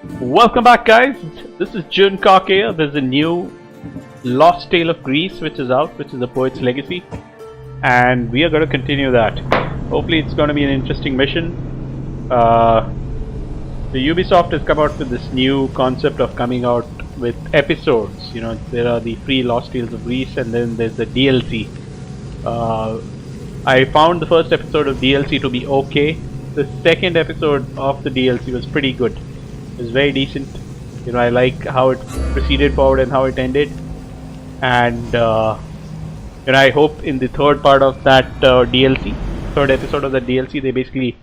Welcome back, guys. This is Jun here. There's a new Lost Tale of Greece which is out, which is the Poet's Legacy, and we are going to continue that. Hopefully it's going to be an interesting mission. The Ubisoft has come out with this new concept of coming out with episodes. You know, there are the free Lost Tales of Greece, and then there's the DLC. I found the first episode of DLC to be okay. The second episode of the DLC was pretty good. It was very decent. You know, I like how it proceeded forward and how it ended. And I hope in the third part of that DLC, third episode of the DLC, they basically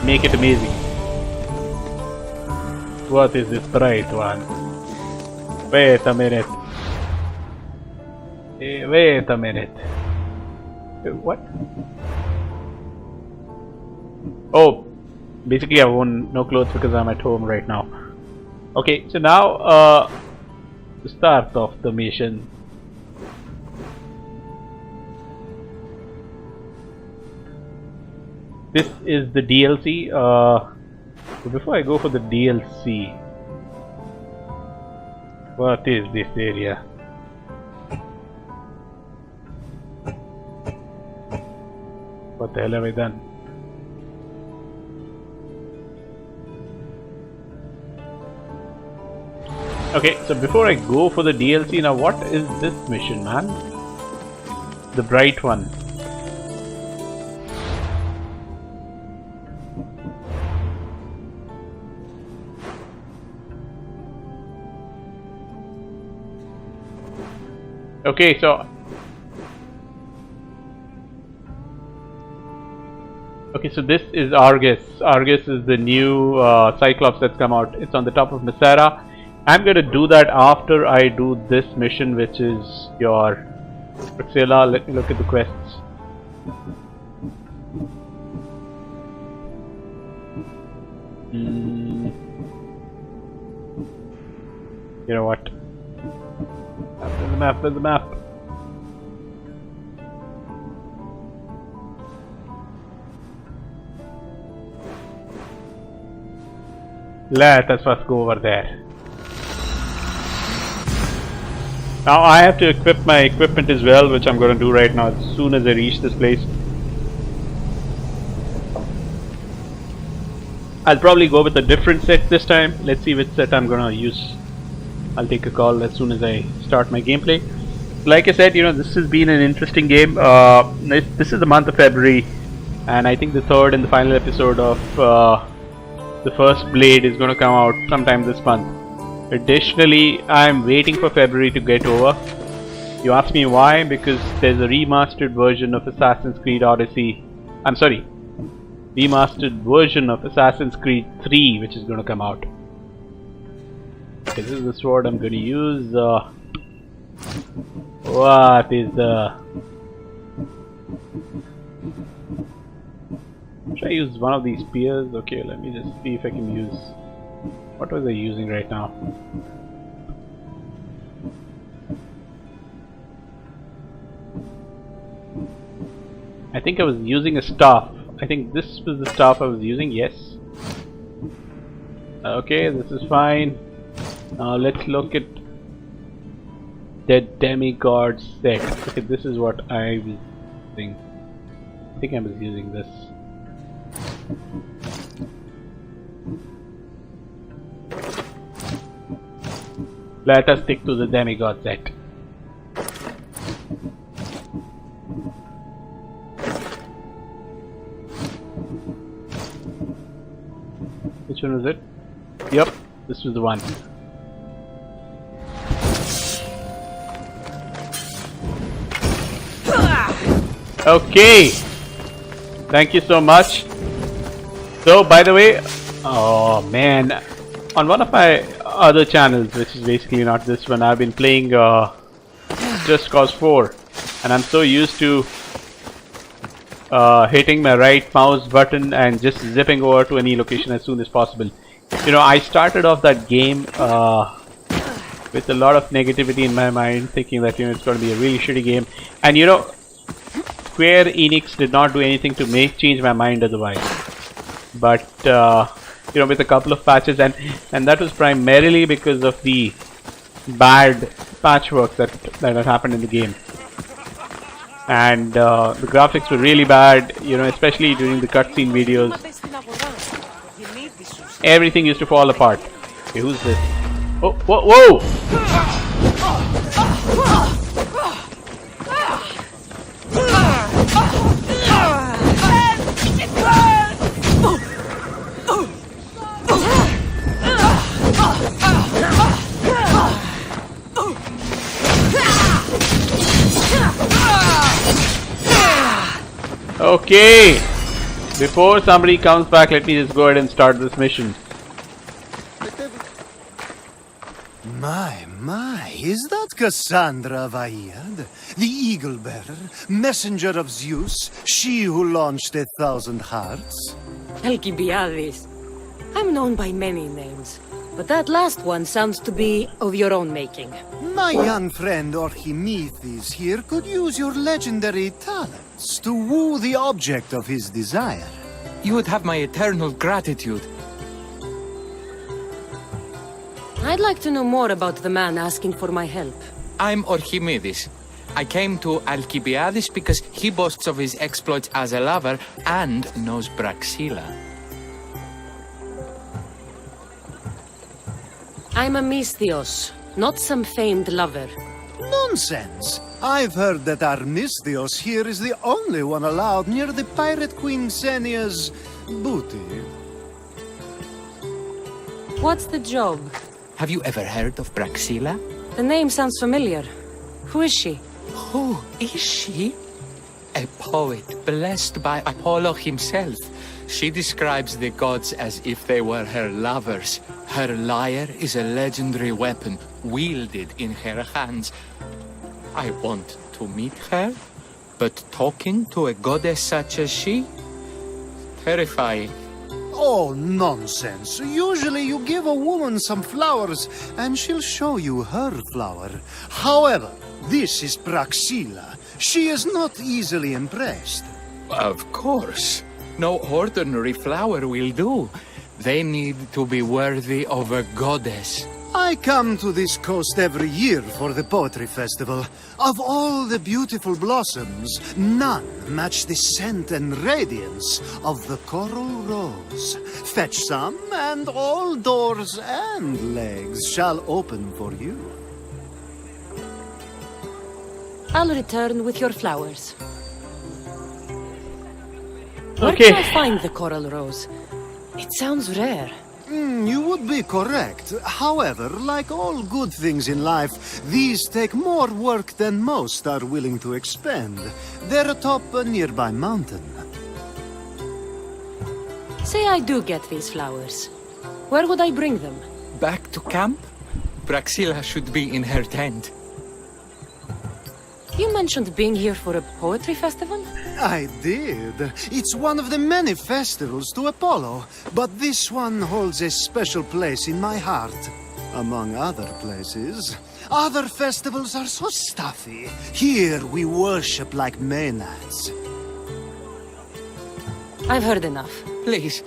make it amazing. What is this bright one? Wait a minute. Wait a minute. What? Oh, basically I own no clothes because I'm at home right now. Okay, so now the start of the mission. This is the DLC. But before I go for the DLC, what is this area? What the hell have I done? Okay, so before I go for the DLC, now what is this mission, man? The bright one. Okay, so this is Argus. Argus is the new Cyclops that's come out. It's on the top of Masera. I'm gonna do that after I do this mission, which is your Priscilla. Let me look at the quests. You know what? There's the map. Let us first go over there. Now I have to equip my equipment as well, which I'm going to do right now as soon as I reach this place. I'll probably go with a different set this time. Let's see which set I'm going to use. I'll take a call as soon as I start my gameplay. Like I said, you know, this has been an interesting game. This is the month of February, and I think the third and the final episode of the first Blade is going to come out sometime this month. Additionally, I'm waiting for February to get over. You ask me why? Because there's a remastered version of Assassin's Creed Odyssey. I'm sorry, remastered version of Assassin's Creed 3, which is going to come out. Okay, this is the sword I'm going to use. What is the... Should I use one of these spears? Okay, let me just see if I can use... What was I using right now? I think I was using a staff. I think this was the staff I was using, yes. Okay, this is fine. Let's look at the demigod set. Okay, this is what I was using. I think I was using this. Let us stick to the demigod set. Which one was it? Yep, this was the one. Okay, thank you so much. So, by the way, oh man, on one of my other channels, which is basically not this one, I've been playing Just Cause 4, and I'm so used to hitting my right mouse button and just zipping over to any location as soon as possible. You know, I started off that game with a lot of negativity in my mind, thinking that, you know, it's going to be a really shitty game, and you know, Square Enix did not do anything to change my mind otherwise. But with a couple of patches, and that was primarily because of the bad patchwork that had happened in the game. And the graphics were really bad, especially during the cutscene videos. Everything used to fall apart. Okay, who's this? Oh, whoa! Okay, before somebody comes back, let me just go ahead and start this mission. My, is that Cassandra Vaiad, the Eagle Bearer, messenger of Zeus, she who launched 1,000 hearts? Alcibiades. I'm known by many names, but that last one sounds to be of your own making. My young friend Archimedes here could use your legendary talents to woo the object of his desire. You would have my eternal gratitude. I'd like to know more about the man asking for my help. I'm Archimedes. I came to Alcibiades because he boasts of his exploits as a lover and knows Praxila. I'm a Misthios, not some famed lover. Nonsense! I've heard that Armistios here is the only one allowed near the pirate queen Xenia's booty. What's the job? Have you ever heard of Praxila? The name sounds familiar. Who is she? Who is she? A poet blessed by Apollo himself. She describes the gods as if they were her lovers. Her lyre is a legendary weapon wielded in her hands. I want to meet her, but talking to a goddess such as she? Terrifying. Oh, nonsense. Usually you give a woman some flowers, and she'll show you her flower. However, this is Praxila. She is not easily impressed. Of course. No ordinary flower will do. They need to be worthy of a goddess. I come to this coast every year for the Poetry Festival. Of all the beautiful blossoms, none match the scent and radiance of the coral rose. Fetch some, and all doors and legs shall open for you. I'll return with your flowers. Okay. Where can I find the coral rose? It sounds rare. You would be correct. However, like all good things in life, these take more work than most are willing to expend. They're atop a nearby mountain. Say I do get these flowers. Where would I bring them? Back to camp? Praxila should be in her tent. You mentioned being here for a poetry festival? I did. It's one of the many festivals to Apollo, but this one holds a special place in my heart. Among other places. Other festivals are so stuffy. Here we worship like Maenads. I've heard enough. Please,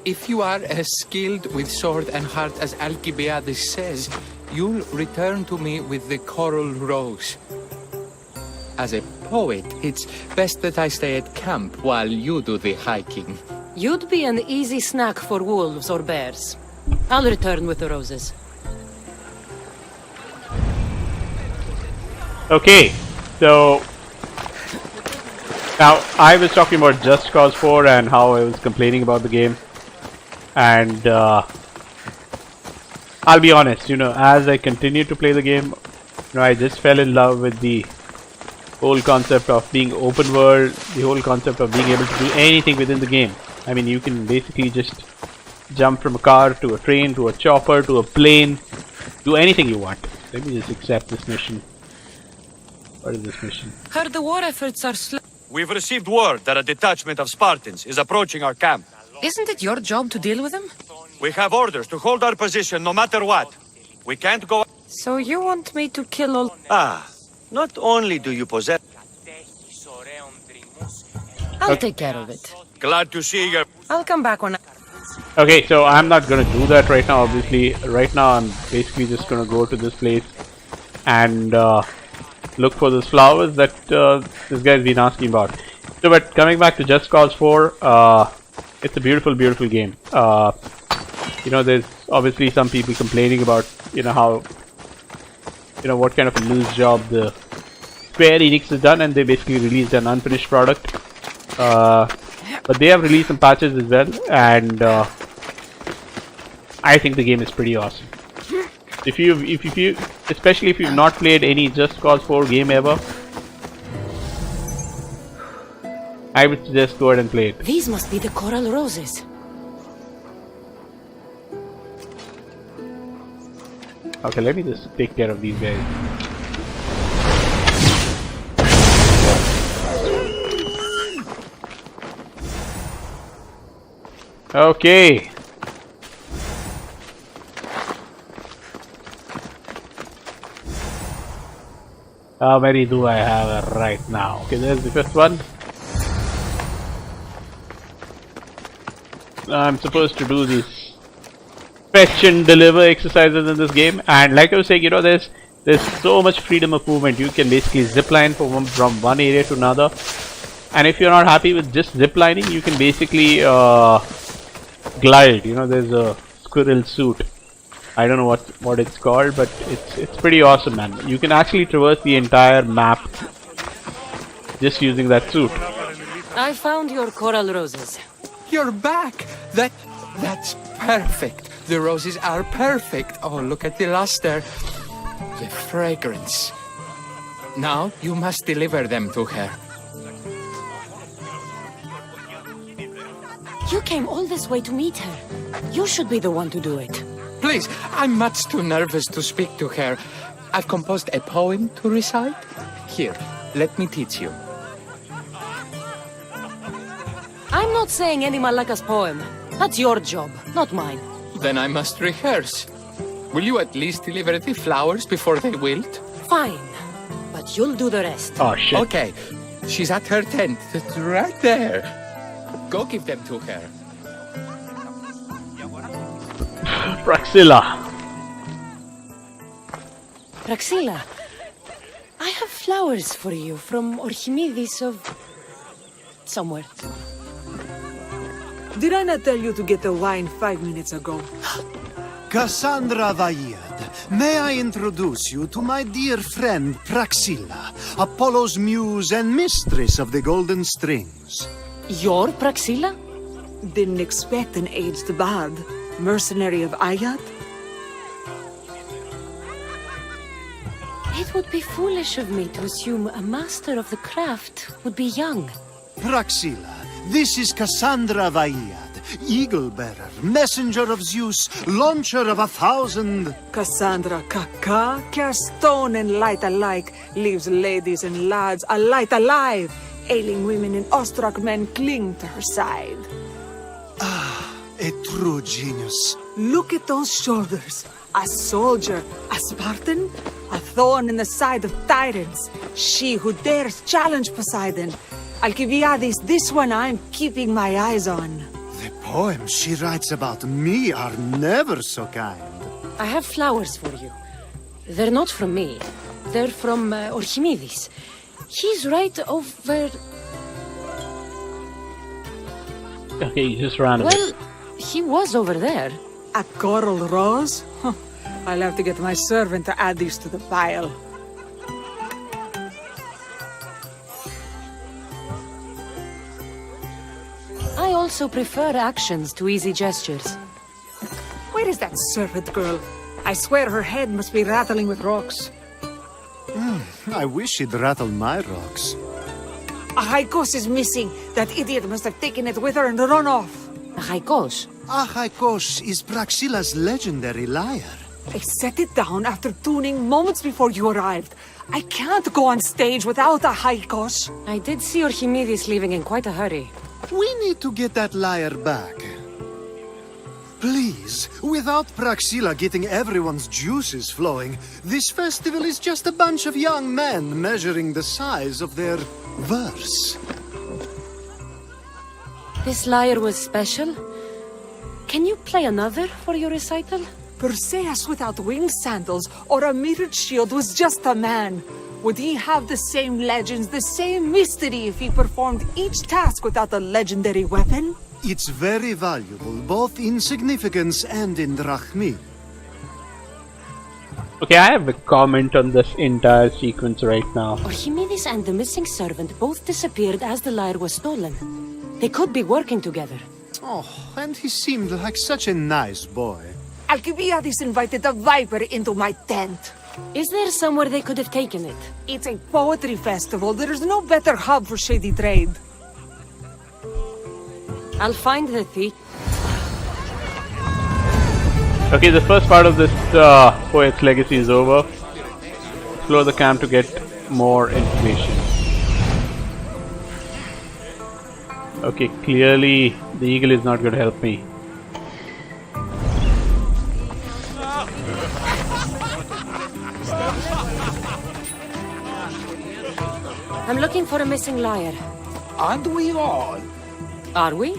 if you are as skilled with sword and heart as Alcibiades says, you'll return to me with the coral rose. As a poet, it's best that I stay at camp while you do the hiking. You'd be an easy snack for wolves or bears. I'll return with the roses. Okay, so now I was talking about Just Cause 4 and how I was complaining about the game, and I'll be honest, as I continued to play the game, I just fell in love with the whole concept of being open world, the whole concept of being able to do anything within the game. I mean, you can basically just jump from a car to a train to a chopper to a plane, do anything you want. Let me just accept this mission. What is this mission? Heard the war efforts are slow. We've received word that a detachment of Spartans is approaching our camp. Isn't it your job to deal with them? We have orders to hold our position no matter what. We can't go... So you want me to kill all... Not only do you possess... I'll take care of it. Glad to see you. I'll come back when Okay, so I'm not gonna do that right now, obviously. Right now I'm basically just gonna go to this place and look for those flowers that this guy's been asking about. So, but coming back to Just Cause 4, it's a beautiful, beautiful game. You know, there's obviously some people complaining about, you know, how, you know, what kind of a loose job the Square Enix has done, and they basically released an unfinished product. But they have released some patches as well, and I think the game is pretty awesome. If you, especially if you've not played any Just Cause 4 game ever, I would suggest go ahead and play it. These must be the coral roses. Okay, let me just take care of these guys. Okay. How many do I have right now? Okay, there's the first one. I'm supposed to do these fetch and deliver exercises in this game, and like I was saying, you know, there's so much freedom of movement. You can basically zip line from one area to another, and if you're not happy with just zip lining, you can basically glide. You know, there's a squirrel suit. I don't know what it's called, but it's pretty awesome, man. You can actually traverse the entire map just using that suit. I found your coral roses. You're back! That's perfect. The roses are perfect. Oh, look at the luster. The fragrance. Now you must deliver them to her. You came all this way to meet her. You should be the one to do it. Please, I'm much too nervous to speak to her. I've composed a poem to recite. Here, let me teach you. I'm not saying any Malaka's poem. That's your job, not mine. Then I must rehearse. Will you at least deliver the flowers before they wilt? Fine, but you'll do the rest. Oh shit. Okay, she's at her tent. It's right there. Go give them to her. Praxilla. Praxilla, I have flowers for you from Orchimidis of... somewhere. Did I not tell you to get the wine 5 minutes ago? Cassandra Vayed, may I introduce you to my dear friend Praxilla, Apollo's muse and mistress of the Golden Strings. You're Praxilla? Didn't expect an aged bard. Mercenary of Ayat? It would be foolish of me to assume a master of the craft would be young. Praxilla, this is Cassandra Vayed, Eagle-bearer, messenger of Zeus, launcher of 1,000... Cassandra Kaka, care stone and light alike, leaves ladies and lads alight alive. Ailing women and awestruck men cling to her side. A true genius. Look at those shoulders. A soldier, a Spartan, a thorn in the side of tyrants. She who dares challenge Poseidon. Alcibiades, this one I'm keeping my eyes on. The poems she writes about me are never so kind. I have flowers for you. They're not from me. They're from Orchimidis. He's right over... Okay, you just ran away. Well, he was over there. A coral rose? Huh. I'll have to get my servant to add these to the pile. I also prefer actions to easy gestures. Where is that servant girl? I swear her head must be rattling with rocks. I wish she'd rattle my rocks. A Haikos is missing. That idiot must have taken it with her and run off. Haikos. Achaikos is Praxilla's legendary lyre. I set it down after tuning moments before you arrived. I can't go on stage without a Haikos. I did see Orchimidis leaving in quite a hurry. We need to get that lyre back. Please, without Praxilla getting everyone's juices flowing, this festival is just a bunch of young men measuring the size of their verse. This lyre was special? Can you play another for your recital? Perseus without winged sandals or a mirrored shield was just a man. Would he have the same legends, the same mystery if he performed each task without a legendary weapon? It's very valuable, both in significance and in drachmi. Okay, I have a comment on this entire sequence right now. Archimedes and the missing servant both disappeared as the lyre was stolen. They could be working together. Oh, and he seemed like such a nice boy. Alcibiades invited a viper into my tent. Is there somewhere they could have taken it? It's a poetry festival. There's no better hub for shady trade. I'll find the thief. Okay, the first part of this poet's legacy is over. Explore the camp to get more information. Okay, clearly the eagle is not going to help me. I'm looking for a missing lyre. Aren't we all? Are we?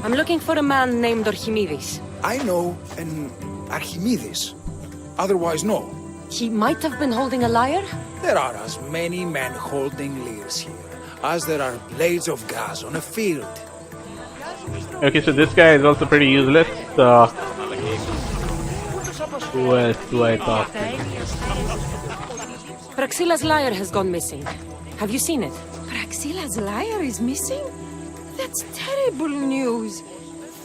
I'm looking for a man named Archimedes. I know an Archimedes. Otherwise, no. He might have been holding a lyre? There are as many men holding lyres here as there are blades of grass on a field. Okay, so this guy is also pretty useless. Who else do I talk to? Praxilla's lyre has gone missing. Have you seen it? Praxilla's lyre is missing? That's terrible news.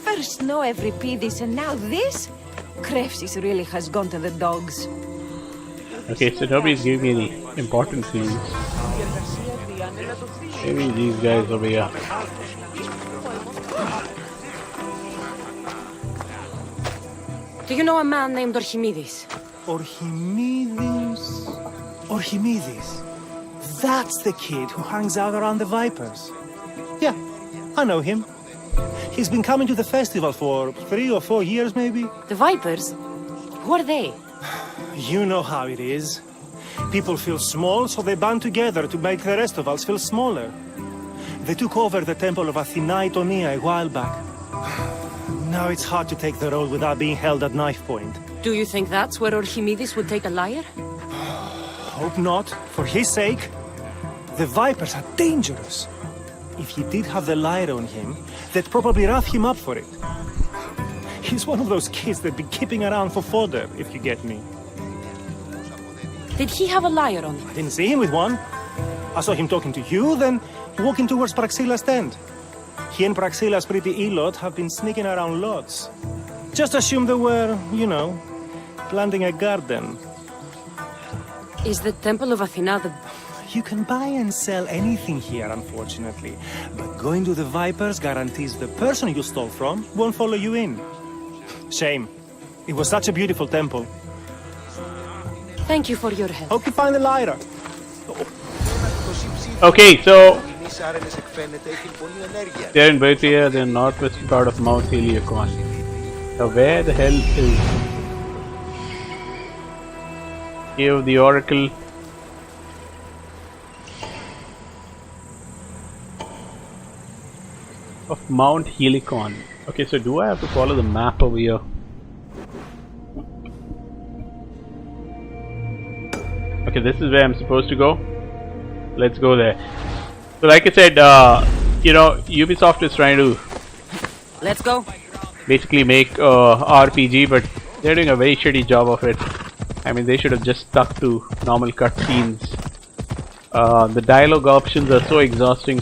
First no Euripides and now this? Krepsis really has gone to the dogs. Okay, so nobody's giving me any important clues. Maybe these guys over here. Do you know a man named Archimedes? Archimedes? Archimedes. That's the kid who hangs out around the Vipers. Yeah, I know him. He's been coming to the festival for 3 or 4 years, maybe. The Vipers? Who are they? You know how it is. People feel small, so they band together to make the rest of us feel smaller. They took over the temple of Athena Itonia a while back. Now it's hard to take the road without being held at knife point. Do you think that's where Archimedes would take a lyre? Hope not. For his sake. The Vipers are dangerous. If he did have the lyre on him, they'd probably rough him up for it. He's one of those kids that'd be keeping around for fodder, if you get me. Did he have a lyre on him? I didn't see him with one. I saw him talking to you, then walking towards Praxilla's tent. He and Praxilla's pretty Elot have been sneaking around lots. Just assume they were, you know, planting a garden. Is the Temple of Athena the... You can buy and sell anything here, unfortunately. But going to the Vipers guarantees the person you stole from won't follow you in. Shame. It was such a beautiful temple. Thank you for your help. Hope you find the lyre. Okay, so they're in Bethia, the northwest part of Mount Heliocon. Now where the hell is Cave of the Oracle? Of Mount Helicon. Okay, so do I have to follow the map over here? Okay, this is where I'm supposed to go. Let's go there. So like I said, you know, Ubisoft is trying to Let's go. basically make RPG, but they're doing a very shitty job of it. I mean, they should have just stuck to normal cutscenes. The dialogue options are so exhausting,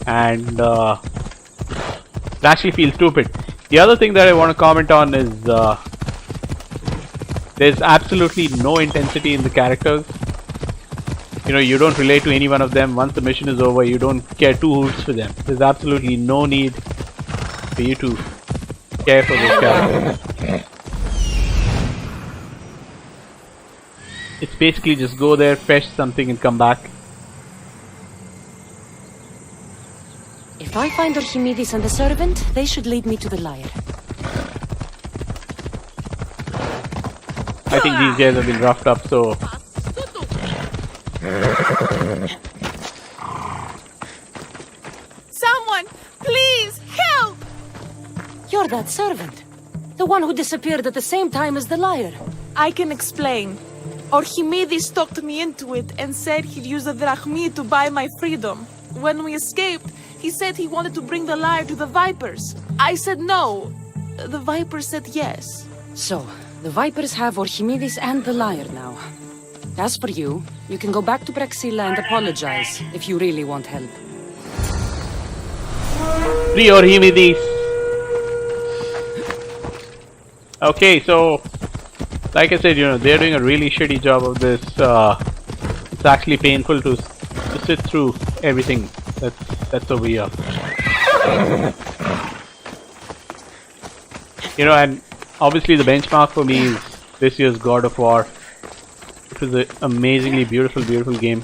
and it actually feels stupid. The other thing that I want to comment on is there's absolutely no intensity in the characters. You know, you don't relate to any one of them. Once the mission is over, you don't care two hoots for them. There's absolutely no need for you to care for those characters. It's basically just go there, fetch something and come back. If I find Archimedes and the servant, they should lead me to the lyre. I think these guys have been roughed up, so... Someone, please, help! You're that servant. The one who disappeared at the same time as the liar. I can explain. Archimedes talked me into it and said he'd use the drachmi to buy my freedom. When we escaped, he said he wanted to bring the liar to the Vipers. I said no. The Vipers said yes. So, the Vipers have Archimedes and the liar now. As for you, you can go back to Praxilla and apologize if you really want help. Free Archimedes! Okay, so... Like I said, you know, they're doing a really shitty job of this. It's actually painful to sit through everything that's over here. You know, and obviously the benchmark for me is this year's God of War. It was an amazingly beautiful, beautiful game.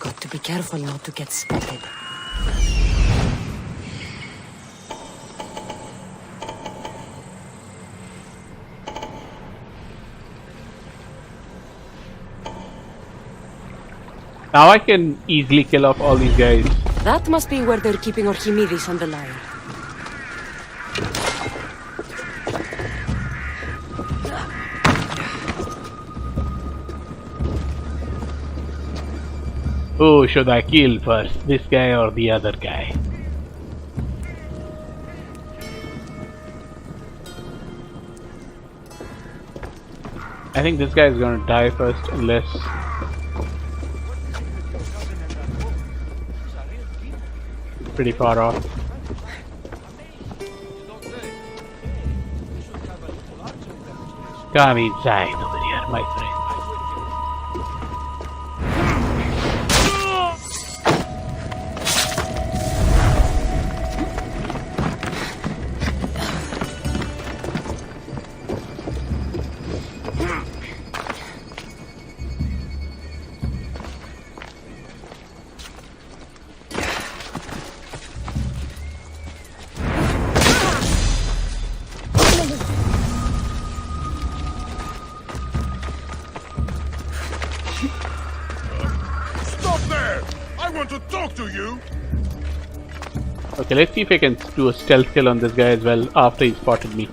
Got to be careful not to get spotted. Now I can easily kill off all these guys. That must be where they're keeping Archimedes and the liar. Who should I kill first, this guy or the other guy? I think this guy is gonna die first, unless... pretty far off. Come inside over here, my friend. Okay, let's see if I can do a stealth kill on this guy as well after he spotted me.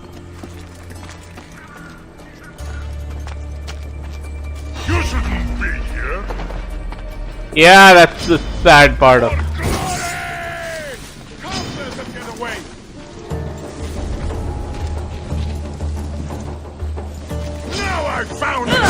You shouldn't be here. Yeah, that's the sad part of it. Now I found it!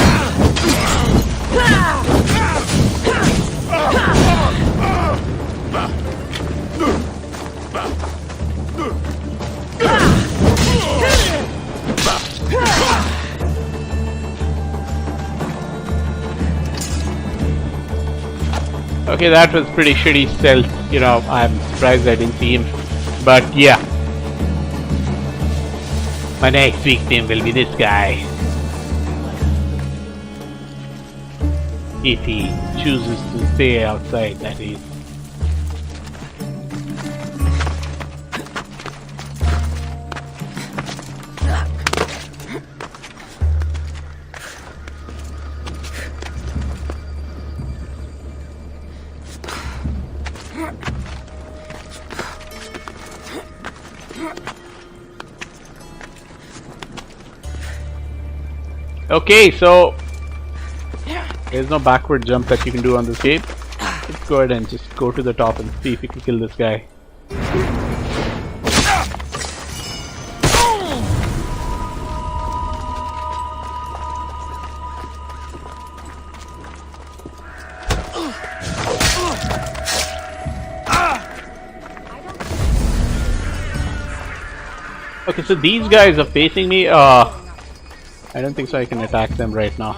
Okay, that was pretty shitty stealth. You know, I'm surprised I didn't see him. But yeah. My next victim will be this guy. If he chooses to stay outside, that is. Okay, so there's no backward jump that you can do on this game. Let's go ahead and just go to the top and see if we can kill this guy. Okay, so these guys are facing me. I don't think so I can attack them right now.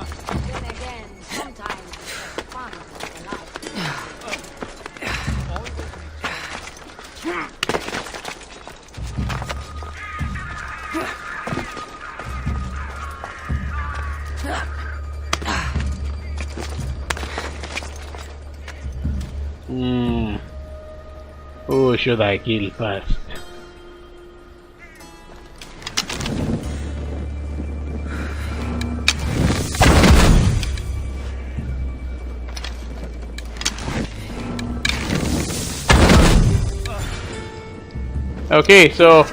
Who should I kill first? Okay, so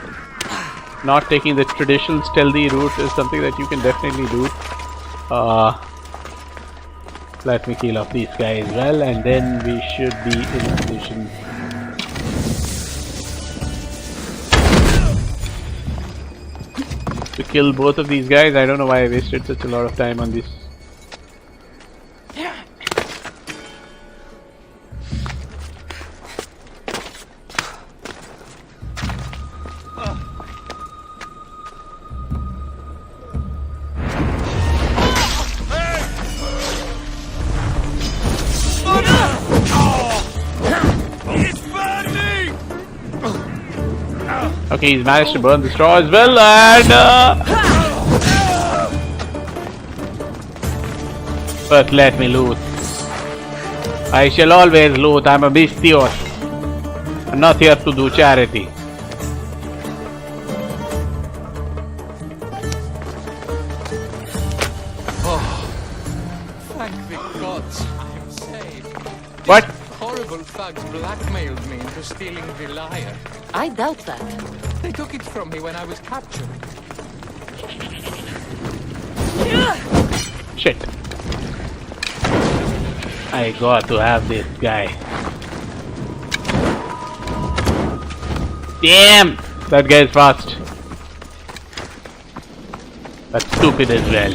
not taking the traditional stealthy route is something that you can definitely do. Let me kill off these guys as well, and then we should be in position. To kill both of these guys. I don't know why I wasted such a lot of time on this. Okay, he's managed to burn the straw as well, and but let me loot. I shall always loot. I'm a bestios. I'm not here to do charity. Thank the gods, I'm saved. What? Horrible thugs blackmailed me into stealing the lyre. I doubt that. They took it from me when I was captured. Shit. I got to have this guy. Damn! That guy is fast. That's stupid as well.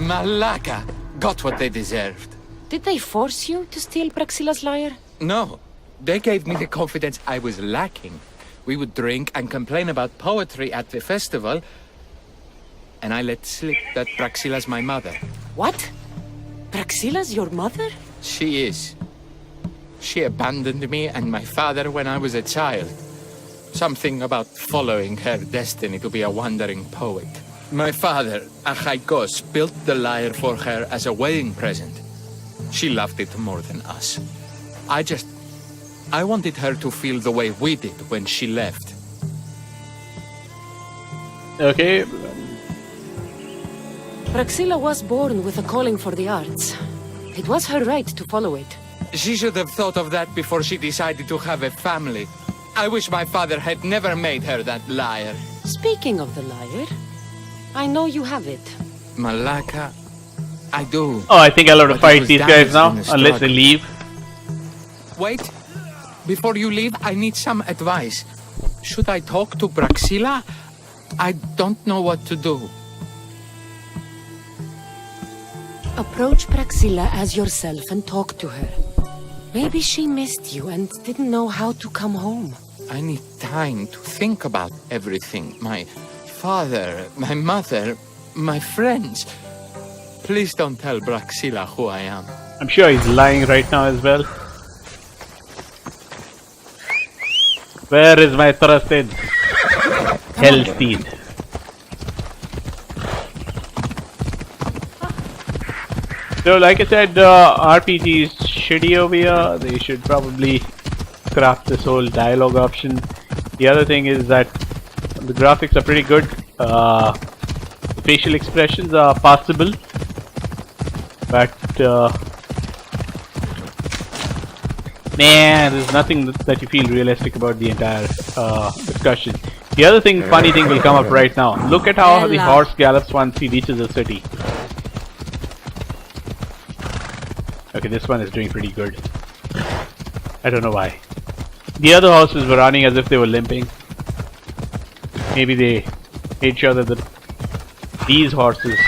Malaka got what they deserved. Did they force you to steal Praxila's lyre? No, they gave me the confidence I was lacking. We would drink and complain about poetry at the festival, and I let slip that Praxila's my mother. What? Praxila's your mother? She is. She abandoned me and my father when I was a child. Something about following her destiny to be a wandering poet. My father, Achaikos, built the lyre for her as a wedding present. She loved it more than us. I wanted her to feel the way we did when she left. Okay. Praxila was born with a calling for the arts. It was her right to follow it. She should have thought of that before she decided to have a family. I wish my father had never made her that lyre. Speaking of the lyre, I know you have it. Malaka, I do. Oh, I think I'll have to But it fight was these guys damaged now, in the unless they struggle. leave. Wait. Before you leave, I need some advice. Should I talk to Praxila? I don't know what to do. Approach Praxila as yourself and talk to her. Maybe she missed you and didn't know how to come home. I need time to think about everything. My father, my mother, my friends. Please don't tell Praxila who I am. I'm sure he's lying right now as well. Where is my trusted Hellsteed? So like I said, RPG is shitty over here. They should probably scrap this whole dialogue option. The other thing is that the graphics are pretty good. The facial expressions are passable, but man, there's nothing that you feel realistic about the entire discussion. The other thing, funny thing will come up right now. Look at how the horse gallops once he reaches the city. Okay, this one is doing pretty good. I don't know why. The other horses were running as if they were limping. Maybe they made sure that these horses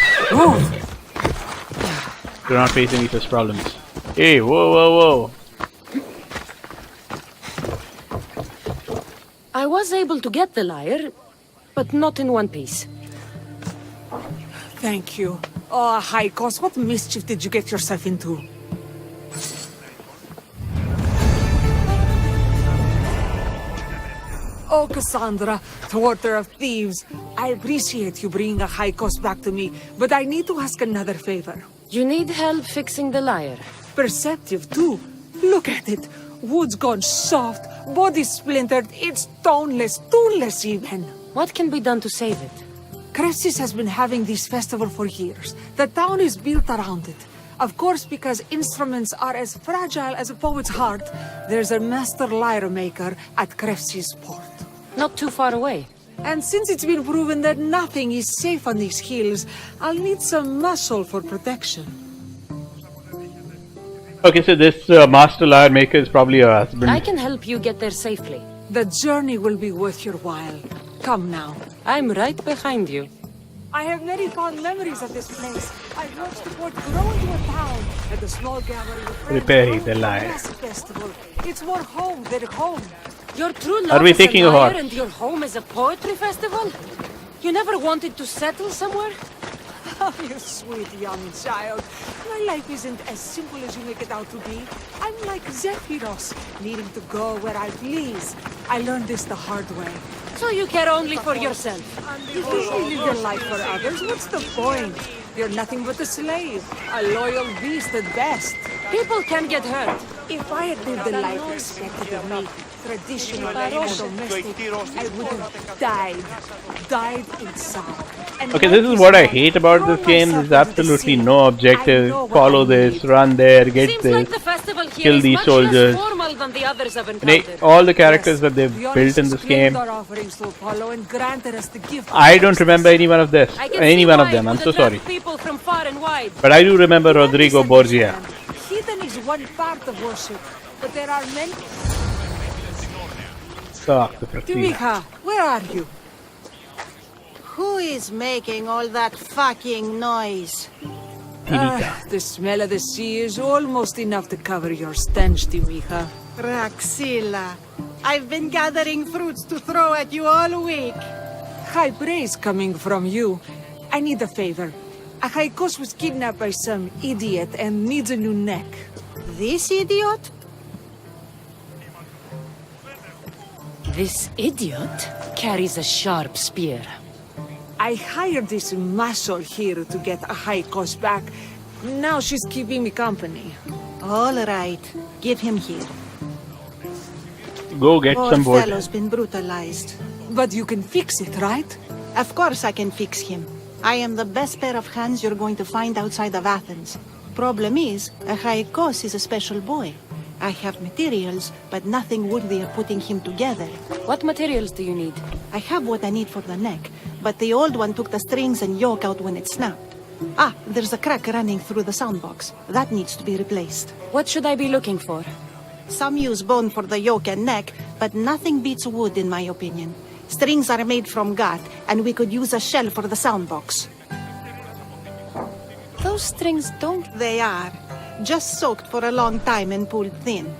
do not face any such problems. Hey, whoa, whoa, whoa. I was able to get the lyre, but not in one piece. Thank you. Oh, Haikos, what mischief did you get yourself into? Oh, Cassandra, thwarter of thieves. I appreciate you bringing a Haikos back to me, but I need to ask another favor. You need help fixing the lyre. Perceptive, too. Look at it. Wood's gone soft, body splintered, it's toneless, tooless even. What can be done to save it? Kressis has been having this festival for years. The town is built around it. Of course, because instruments are as fragile as a poet's heart, there's a master lyre maker at Krefsi's port. Not too far away. And since it's been proven that nothing is safe on these hills, I'll need some muscle for protection. Okay, so this master lyre maker is probably your husband. I can help you get there safely. The journey will be worth your while. Come now. I'm right behind you. I have very fond memories of this place. I watched the port grow into a town, and the small gathering of friends Repairing grow the into a lyre. massive festival. It's more home than home. Your true Are love we is a taking a lyre horse? and your home is a poetry festival? You never wanted to settle somewhere? Oh, you sweet young child. My life isn't as simple as you make it out to be. I'm like Zephyros, needing to go where I please. I learned this the hard way. So you care only for yourself. If you live your life for others, what's the point? You're nothing but a slave, a loyal beast at best. People can get hurt. If I had lived the life expected of me, traditional and domestic, I would have died inside. And Okay, life this is what I not. hate about Throw this game. myself There's into the absolutely sea. no I objective. know what Follow I this, need. run there, get Seems this. like the festival here kill is these much soldiers. less formal than the others I've And encountered. all the characters that they've The built in Odyssey this game, claimed our offerings to Apollo and granted us the gift of I don't justice. remember any one of this. I can Any see one of why them. it I'm would so attract sorry. people from far and wide. But I do remember Don't Rodrigo Borgia. misunderstand. Heathen is one part of worship, but there are many. Fuck the Praxila. Timika, where are you? Who is making all that fucking noise? The smell of the sea is almost enough to cover your stench, Timika. Praxila, I've been gathering fruits to throw at you all week. High praise coming from you. I need a favor. Achaikos was kidnapped by some idiot and needs a new neck. This idiot? This idiot carries a sharp spear. I hired this muscle here to get Achaikos back. Now she's keeping me company. All right, give him here. Go get Poor some wood. fellow's been brutalized. But you can fix it, right? Of course I can fix him. I am the best pair of hands you're going to find outside of Athens. Problem is, Achaikos is a special boy. I have materials, but nothing worthy of putting him together. What materials do you need? I have what I need for the neck, but the old one took the strings and yoke out when it snapped. Ah, there's a crack running through the soundbox. That needs to be replaced. What should I be looking for? Some use bone for the yoke and neck, but nothing beats wood in my opinion. Strings are made from gut, and we could use a shell for the soundbox. Those strings don't... They are. Just soaked for a long time and pulled thin.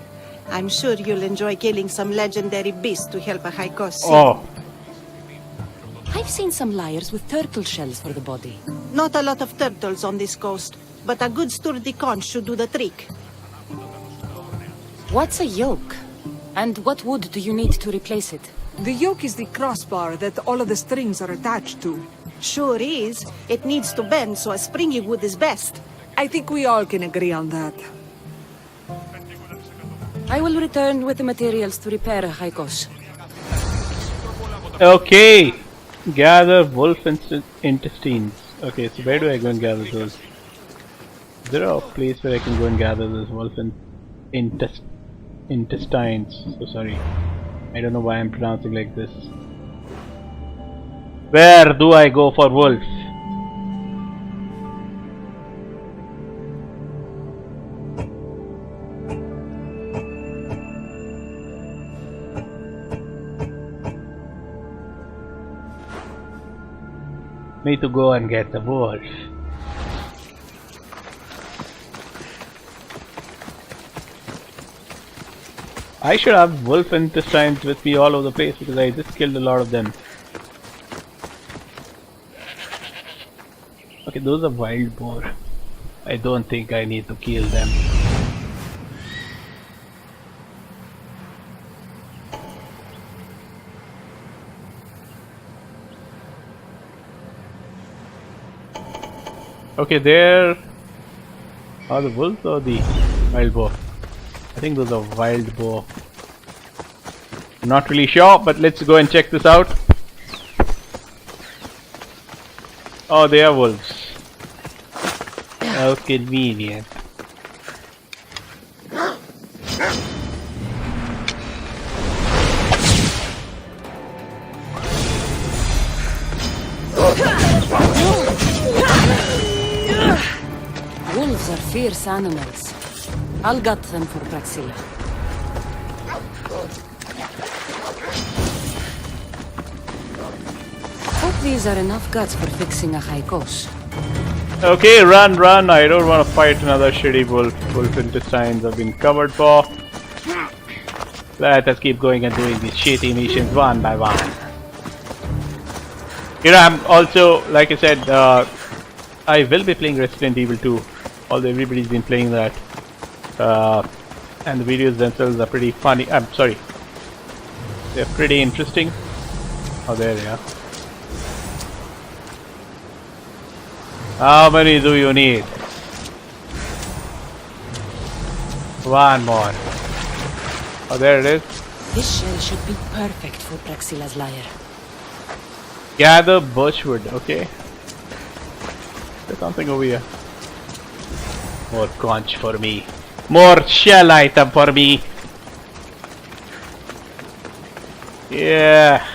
I'm sure you'll enjoy killing some legendary beast to help Achaikos sing. Oh, I've seen some lyres with turtle shells for the body. Not a lot of turtles on this coast, but a good sturdy conch should do the trick. What's a yoke? And what wood do you need to replace it? The yoke is the crossbar that all of the strings are attached to. Sure is. It needs to bend, so a springy wood is best. I think we all can agree on that. I will return with the materials to repair Haikos. okay. Gather wolf intestines. Okay, so where do I go and gather those? Is there a place where I can go and gather those wolf intestines? So sorry. I don't know why I'm pronouncing like this. Where do I go for wolf? Me to go and get the wolf. I should have wolf intestines with me all over the place because I just killed a lot of them. Okay, those are wild boar. I don't think I need to kill them. Okay, there are the wolves or the wild boar? I think those are wild boar. I'm not really sure, but let's go and check this out. Oh, they are wolves. How convenient. fierce animals. I'll gut them for Praxilla. Hope these are enough guts for fixing a high course. Okay, run. I don't want to fight another shitty wolf. Wolf intestines have been covered for. Let us keep going and doing these shitty missions one by one. You know, I'm also, like I said, I will be playing Resident Evil 2. Although everybody's been playing that. And the videos themselves are pretty funny. I'm sorry. They're pretty interesting. Oh, there they are. How many do you need? One more. Oh, there it is. This shell should be perfect for Praxilla's lyre. Gather birchwood, okay. There's something over here. More conch for me. More shell item for me. Yeah.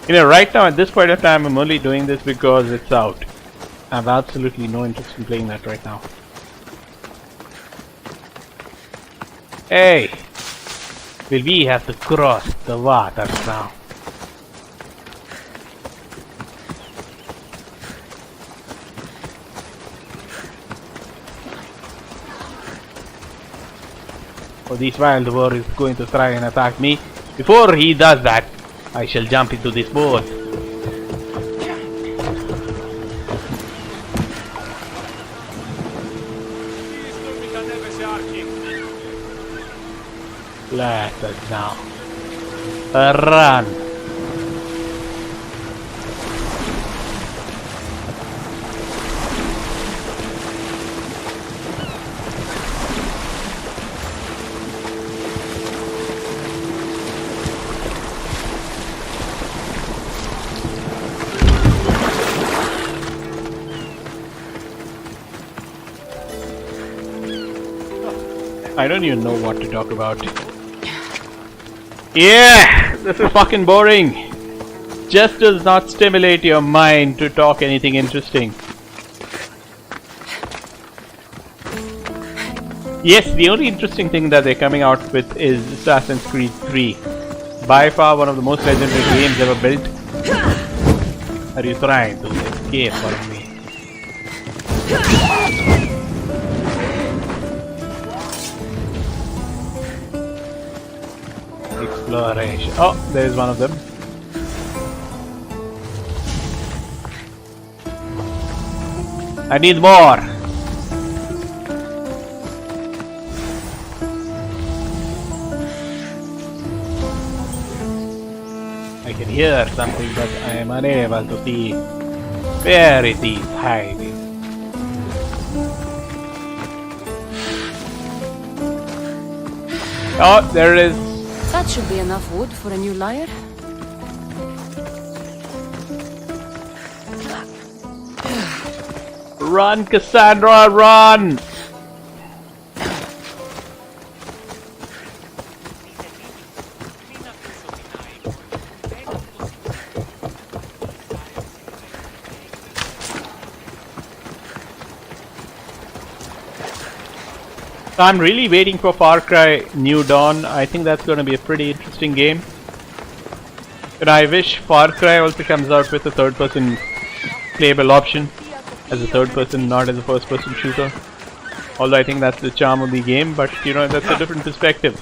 You know, right now at this point of time, I'm only doing this because it's out. I have absolutely no interest in playing that right now. Hey! Will we have to cross the waters now? Oh, this wild boar is going to try and attack me. Before he does that, I shall jump into this boat. Let us now run. I don't even know what to talk about. Yeah, this is fucking boring. Just does not stimulate your mind to talk anything interesting. Yes, the only interesting thing that they're coming out with is Assassin's Creed 3. By far one of the most legendary games ever built. Are you trying to escape from me? Exploration. Oh, there's one of them. I need more. I can hear something, but I am unable to see where it is hiding. Oh, there it is. That should be enough wood for a new lyre. Run, Cassandra, run! So I'm really waiting for Far Cry New Dawn. I think that's going to be a pretty interesting game. And I wish Far Cry also comes out with a third-person playable option. As a third-person, not as a first-person shooter. Although I think that's the charm of the game, but you know, that's a different perspective.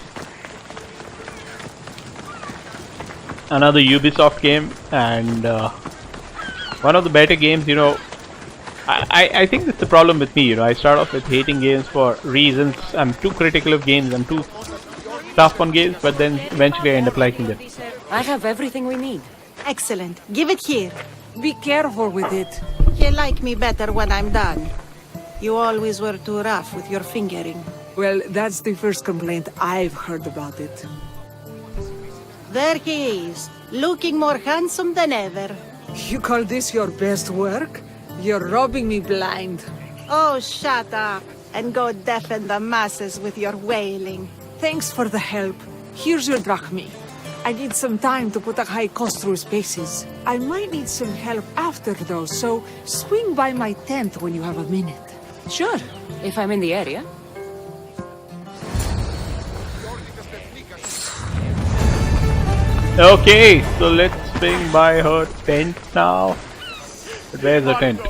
Another Ubisoft game, and one of the better games, you know. I think that's the problem with me, you know. I start off with hating games for reasons. I'm too critical of games, I'm too tough on games, but then eventually I end up liking them. I have everything we need. Excellent. Give it here. Be careful with it. He'll like me better when I'm done. You always were too rough with your fingering. Well, that's the first complaint I've heard about it. There he is, looking more handsome than ever. You call this your best work? You're robbing me blind. Oh, shut up, and go deafen the masses with your wailing. Thanks for the help. Here's your drachmi. I need some time to put a high cost through spaces. I might need some help after though, so swing by my tent when you have a minute. Sure, if I'm in the area. Okay, so let's swing by her tent now. But where's the tent?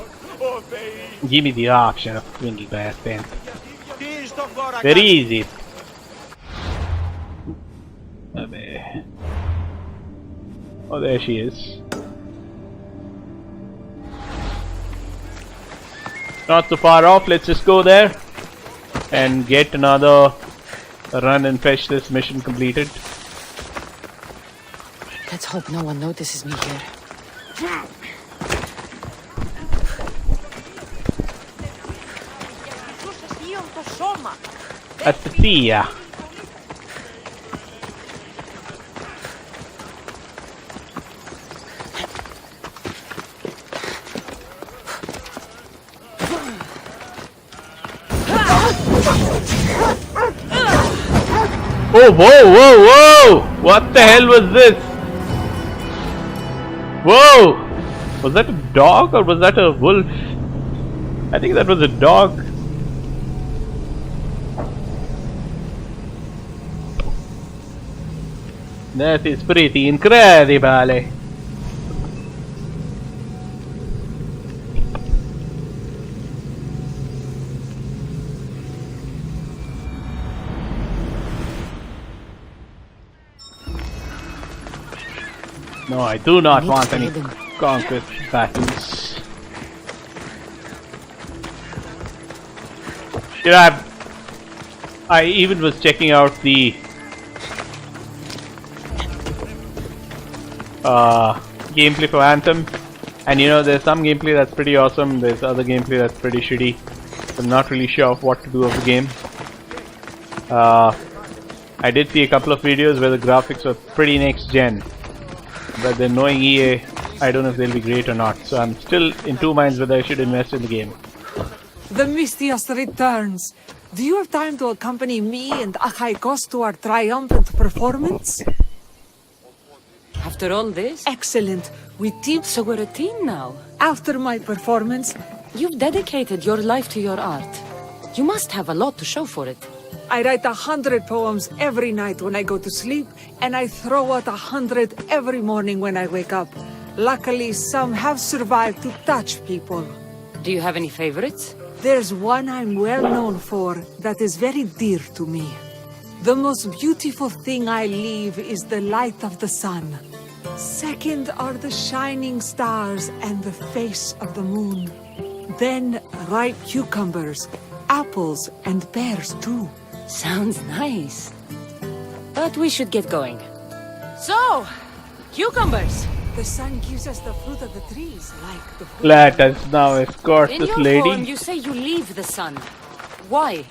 Give me the option of swinging by her tent. Very easy. Oh, there she is. Not so far off. Let's just go there and get another run and fetch this mission completed. Let's hope no one notices me here. Atia. Oh, whoa, whoa, whoa! What the hell was this? Whoa! Was that a dog or was that a wolf? I think that was a dog. That is pretty incredible. No, I do not want any conquest battles. You know, I even was checking out the gameplay for Anthem, and you know, there's some gameplay that's pretty awesome, there's other gameplay that's pretty shitty. I'm not really sure of what to do of the game. I did see a couple of videos where the graphics were pretty next gen, but then knowing EA, I don't know if they'll be great or not, so I'm still in two minds whether I should invest in the game. The Mistias returns. Do you have time to accompany me and Achaikos to our triumphant performance? After all this? Excellent. We team. So we're a team now. After my performance, You've dedicated your life to your art. You must have a lot to show for it. I write 100 poems every night when I go to sleep, and I throw out 100 every morning when I wake up. Luckily, some have survived to touch people. Do you have any favorites? There's one I'm well known for that is very dear to me. The most beautiful thing I leave is the light of the sun. Second are the shining stars and the face of the moon. Then ripe cucumbers, apples, and pears too. Sounds nice. But we should get going. So, cucumbers! The sun gives us the fruit of the trees, like the fruit. Let us now escort In this your lady. poem, you say you leave the sun. Why?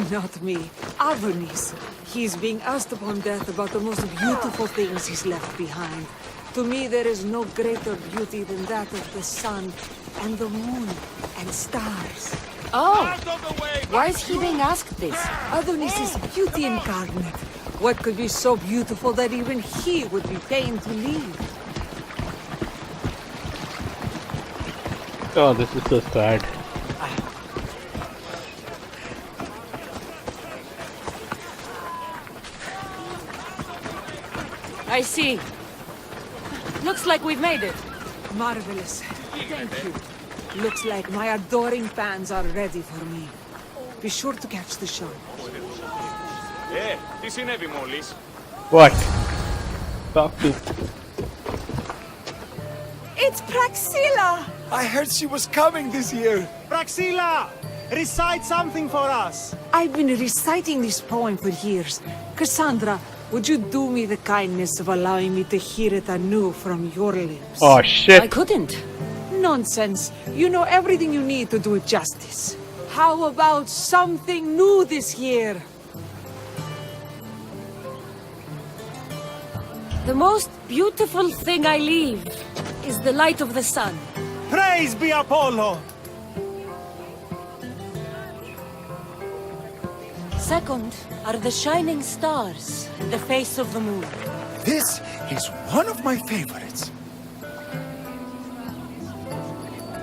Not me. Adonis. He's being asked upon death about the most beautiful things he's left behind. To me, there is no greater beauty than that of the sun and the moon and stars. Oh! Why is he being asked this? Adonis is beauty incarnate. What could be so beautiful that even he would be pained to leave? Oh, this is so sad. I see. Looks like we've made it. Marvelous. Thank you. Looks like my adoring fans are ready for me. Be sure to catch the show. Τι συνέβη μόλις? What? Talk to. It's Praxilla! I heard she was coming this year. Praxilla! Recite something for us! I've been reciting this poem for years. Cassandra, would you do me the kindness of allowing me to hear it anew from your lips? Oh shit. I couldn't. Nonsense. You know everything you need to do it justice. How about something new this year? The most beautiful thing I leave is the light of the sun. Praise be Apollo! Second are the shining stars, the face of the moon. This is one of my favorites.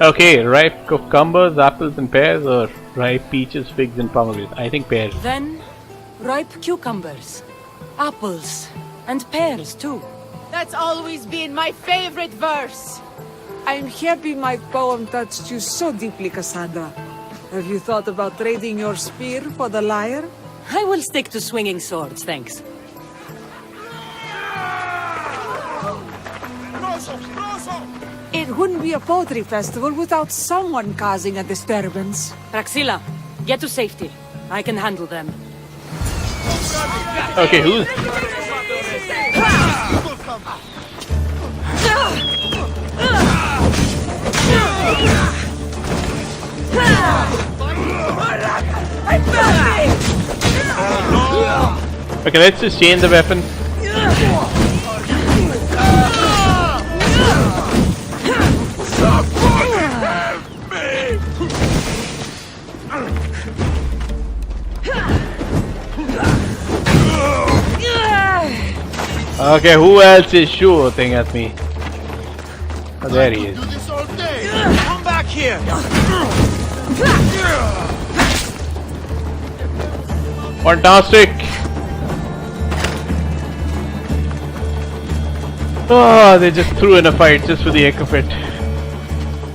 Okay, ripe cucumbers, apples and pears, or Ripe peaches, figs, and pomegranates. I think pears. Then, ripe cucumbers, apples, and pears too. That's always been my favorite verse. I'm happy my poem touched you so deeply, Cassandra. Have you thought about trading your spear for the lyre? I will stick to swinging swords, thanks. It wouldn't be a poetry festival without someone causing a disturbance. Praxilla, get to safety. I can handle them. Okay, who's... Okay, let's just change the weapon. Okay, who else is shooting at me? Oh, there he is. Come back here! Fantastic! Oh, they just threw in a fight just for the heck of it.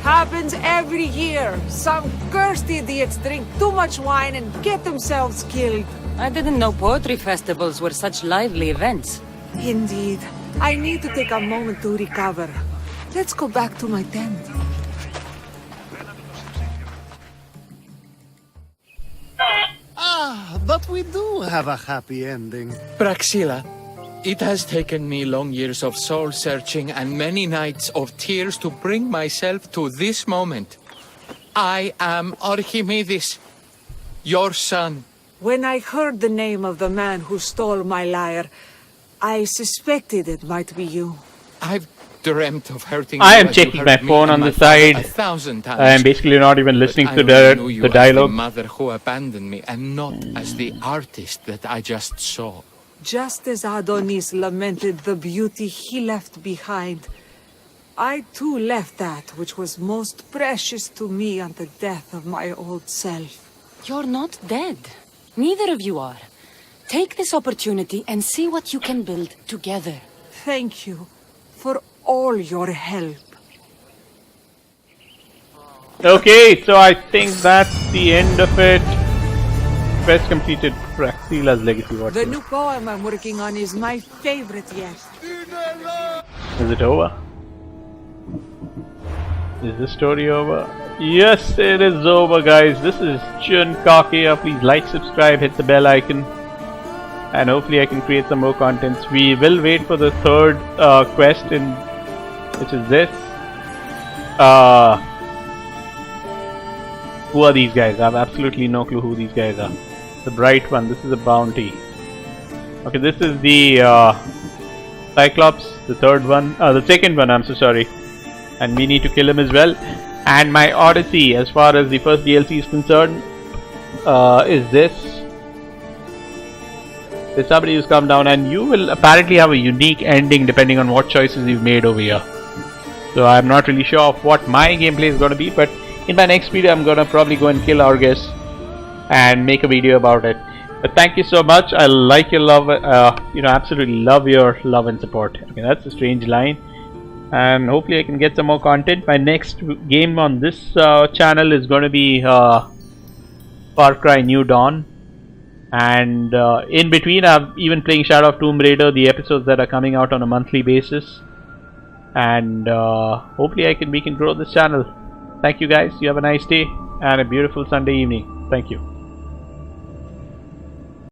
Happens every year. Some cursed idiots drink too much wine and get themselves killed. I didn't know poetry festivals were such lively events. Indeed. I need to take a moment to recover. Let's go back to my tent. Ah, but we do have a happy ending. Praxilla, it has taken me long years of soul searching and many nights of tears to bring myself to this moment. I am Archimedes, your son. When I heard the name of the man who stole my lyre, I suspected it might be you. I've dreamt of hurting I you am as you checking hurt my me phone and on my the father side. 1,000 times. I am basically not even listening But to I only knew you the as dialogue. the mother who abandoned me and not as the artist that I just saw. Just as Adonis lamented the beauty he left behind, I too left that which was most precious to me on the death of my old self. You're not dead. Neither of you are. Take this opportunity and see what you can build together. Thank you for all your help. Okay, so I think that's the end of it. Quest completed. Praxilla's legacy. What The new poem I'm working on is my favorite yet. is it over? Is the story over? Yes, it is over, guys. This is Chun Kakia. Please like, subscribe, hit the bell icon, and hopefully I can create some more contents. We will wait for the third quest, which is this. Who are these guys? I have absolutely no clue who these guys are. The bright one. This is a bounty. Okay, this is the Cyclops. The third one. The second one. I'm so sorry. And we need to kill him as well. And my Odyssey, as far as the first DLC is concerned, is this. There's somebody who's come down, and you will apparently have a unique ending depending on what choices you've made over here. So I'm not really sure of what my gameplay is going to be, but in my next video I'm going to probably go and kill Argus and make a video about it. But thank you so much. I like your love, absolutely love your love and support. Okay, that's a strange line. And hopefully I can get some more content. My next game on this channel is going to be Far Cry New Dawn. And in between I'm even playing Shadow of Tomb Raider, the episodes that are coming out on a monthly basis. And hopefully we can grow this channel. Thank you guys. You have a nice day and a beautiful Sunday evening. Thank you.